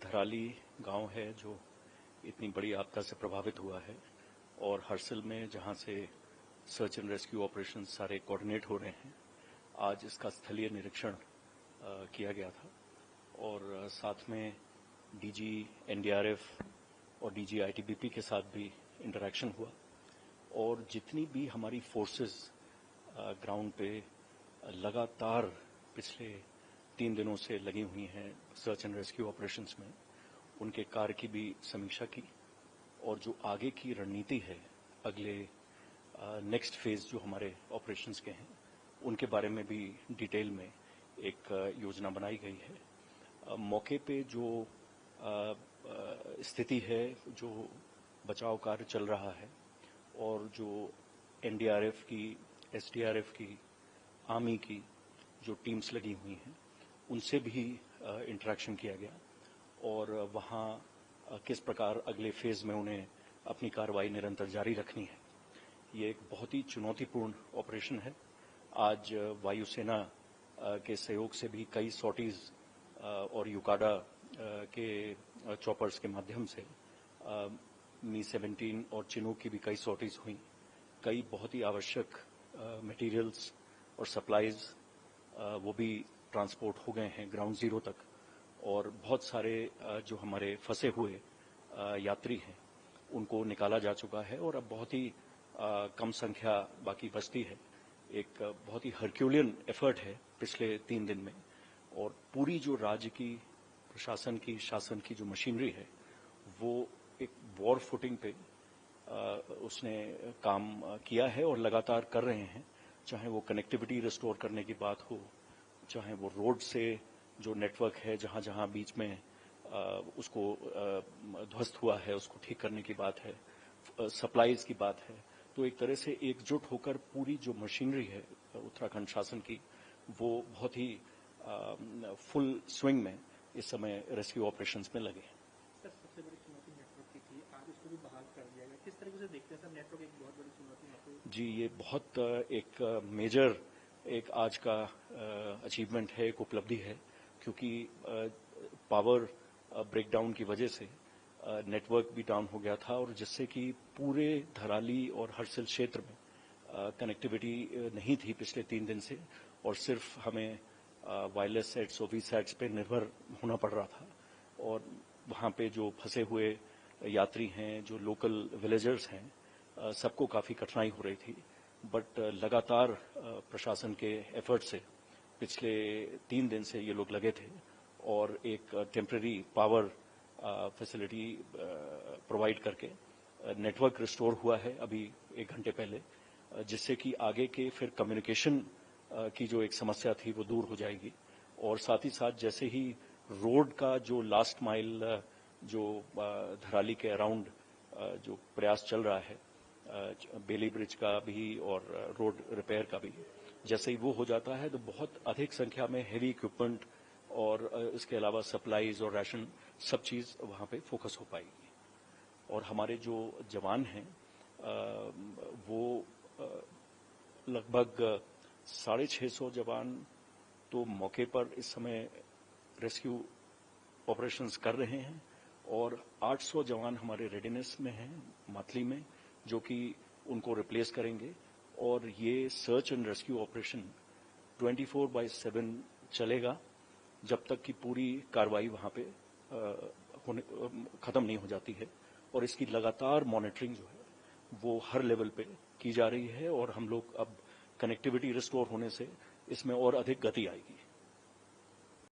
धराली गांव है जो इतनी बड़ी आपदा से प्रभावित हुआ है और हरसिल में जहां से सर्च एंड रेस्क्यू ऑपरेशन सारे कोऑर्डिनेट हो रहे हैं, आज इसका स्थलीय निरीक्षण किया गया था और साथ में डीजी एनडीआरएफ और डीजी आईटीबीपी के साथ भी इंटरैक्शन हुआ और जितनी भी हमारी फोर्सेस ग्राउंड पे लगातार पिछले 3 दिनों से लगी हुई हैं सर्च एंड रेस्क्यू ऑपरेशंस में, उनके कार्य की भी समीक्षा की और जो आगे की रणनीति है, अगले नेक्स्ट फेज जो हमारे ऑपरेशंस के हैं, उनके बारे में भी डिटेल में एक योजना बनाई गई है। मौके पे जो स्थिति है, जो बचाव कार्य चल रहा है और जो एनडीआरएफ की, एसडीआरएफ की, आर्मी की जो टीम्स लगी हुई हैं, उनसे भी इंटरेक्शन किया गया और वहाँ किस प्रकार अगले फेज में उन्हें अपनी कार्रवाई निरंतर जारी रखनी है। ये एक बहुत ही चुनौतीपूर्ण ऑपरेशन है। आज वायुसेना के सहयोग से भी कई सॉर्टीज और यूकाडा के चॉपर्स के माध्यम से मी-17 और चिनूक की भी कई सॉर्टीज हुई। कई बहुत ही आवश्यक मटेरियल्स और सप्लाईज वो भी ट्रांसपोर्ट हो गए हैं ग्राउंड जीरो तक और बहुत सारे जो हमारे फंसे हुए यात्री हैं उनको निकाला जा चुका है और अब बहुत ही कम संख्या बाकी बचती है। एक बहुत ही हरक्यूलियन एफर्ट है पिछले 3 दिन में और पूरी जो राज्य की प्रशासन की, शासन की जो मशीनरी है, वो एक वॉर फुटिंग पे उसने काम किया है और लगातार कर रहे हैं। चाहे वो कनेक्टिविटी रिस्टोर करने की बात हो, चाहे वो रोड से जो नेटवर्क है जहां जहां बीच में उसको ध्वस्त हुआ है उसको ठीक करने की बात है, सप्लाईज की बात है। तो एक तरह से एकजुट होकर पूरी जो मशीनरी है उत्तराखंड शासन की, वो बहुत ही फुल स्विंग में इस समय रेस्क्यू ऑपरेशंस में लगे हैं। सर, सबसे बड़ी चुनौती नेटवर्क की थी, आज इसको भी बहाल कर दिया गया। किस तरीके से देखते हैं सर, नेटवर्क एक बहुत बड़ी चुनौती है? जी, ये बहुत एक मेजर एक आज का अचीवमेंट है, एक उपलब्धि है, क्योंकि पावर ब्रेकडाउन की वजह से नेटवर्क भी डाउन हो गया था और जिससे कि पूरे धराली और हरसिल क्षेत्र में कनेक्टिविटी नहीं थी पिछले 3 दिन से और सिर्फ हमें वायरलेस सेट्स और वीसैट्स पे निर्भर होना पड़ रहा था और वहां पे जो फंसे हुए यात्री हैं, जो लोकल विलेजर्स हैं, सबको काफी कठिनाई हो रही थी। बट लगातार प्रशासन के एफर्ट से पिछले 3 दिन से ये लोग लगे थे और एक टेम्पररी पावर फैसिलिटी प्रोवाइड करके नेटवर्क रिस्टोर हुआ है अभी 1 घंटे पहले, जिससे कि आगे के फिर कम्युनिकेशन की जो एक समस्या थी वो दूर हो जाएगी और साथ ही साथ जैसे ही रोड का जो लास्ट माइल जो धराली के अराउंड जो प्रयास चल रहा है, बेली ब्रिज का भी और रोड रिपेयर का भी, जैसे ही वो हो जाता है तो बहुत अधिक संख्या में हेवी इक्विपमेंट और इसके अलावा सप्लाईज और राशन सब चीज वहां पे फोकस हो पाएगी। और हमारे जो जवान हैं वो लगभग 650 जवान तो मौके पर इस समय रेस्क्यू ऑपरेशंस कर रहे हैं और 800 जवान हमारे रेडीनेस में हैं मातली में, जो कि उनको रिप्लेस करेंगे और ये सर्च एंड रेस्क्यू ऑपरेशन 24/7 चलेगा जब तक कि पूरी कार्रवाई वहां पे खत्म नहीं हो जाती है और इसकी लगातार मॉनिटरिंग जो है वो हर लेवल पे की जा रही है और हम लोग अब कनेक्टिविटी रिस्टोर होने से इसमें और अधिक गति आएगी।